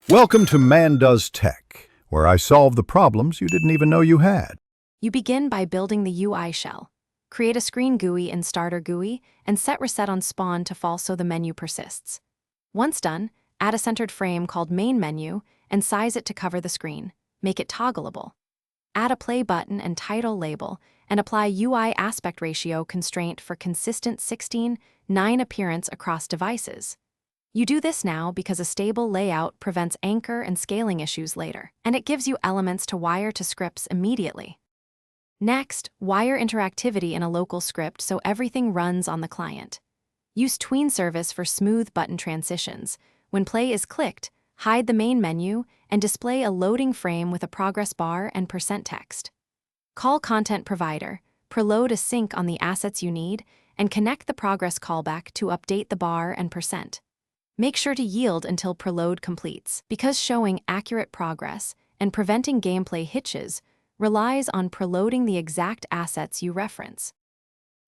Welcome to Man Does Tech, where I solve the problems you didn't even know you had. You begin by building the UI shell. Create a screen GUI in Starter GUI and set Reset on Spawn to false so the menu persists. Once done, add a centered frame called Main Menu and size it to cover the screen. Make it toggleable. Add a play button and title label and apply UI aspect ratio constraint for consistent 16:9 appearance across devices. You do this now because a stable layout prevents anchor and scaling issues later, and it gives you elements to wire to scripts immediately. Next, wire interactivity in a local script so everything runs on the client. Use Tween Service for smooth button transitions. When play is clicked, hide the main menu and display a loading frame with a progress bar and % text. Call Content Provider, preload a sync on the assets you need, and connect the progress callback to update the bar and %. Make sure to yield until preload completes, because showing accurate progress and preventing gameplay hitches relies on preloading the exact assets you reference.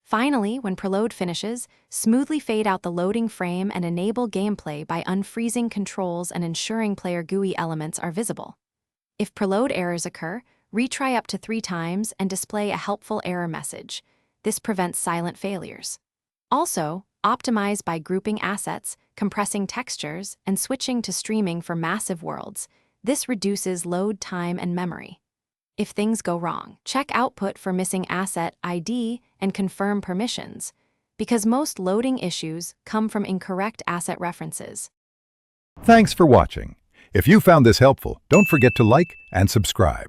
Finally, when preload finishes, smoothly fade out the loading frame and enable gameplay by unfreezing controls and ensuring player GUI elements are visible. If preload errors occur, retry up to 3 times and display a helpful error message. This prevents silent failures. Also, optimize by grouping assets, compressing textures, and switching to streaming for massive worlds. This reduces load time and memory. If things go wrong, check output for missing asset ID and confirm permissions, because most loading issues come from incorrect asset references. Thanks for watching. If you found this helpful, don't forget to like and subscribe.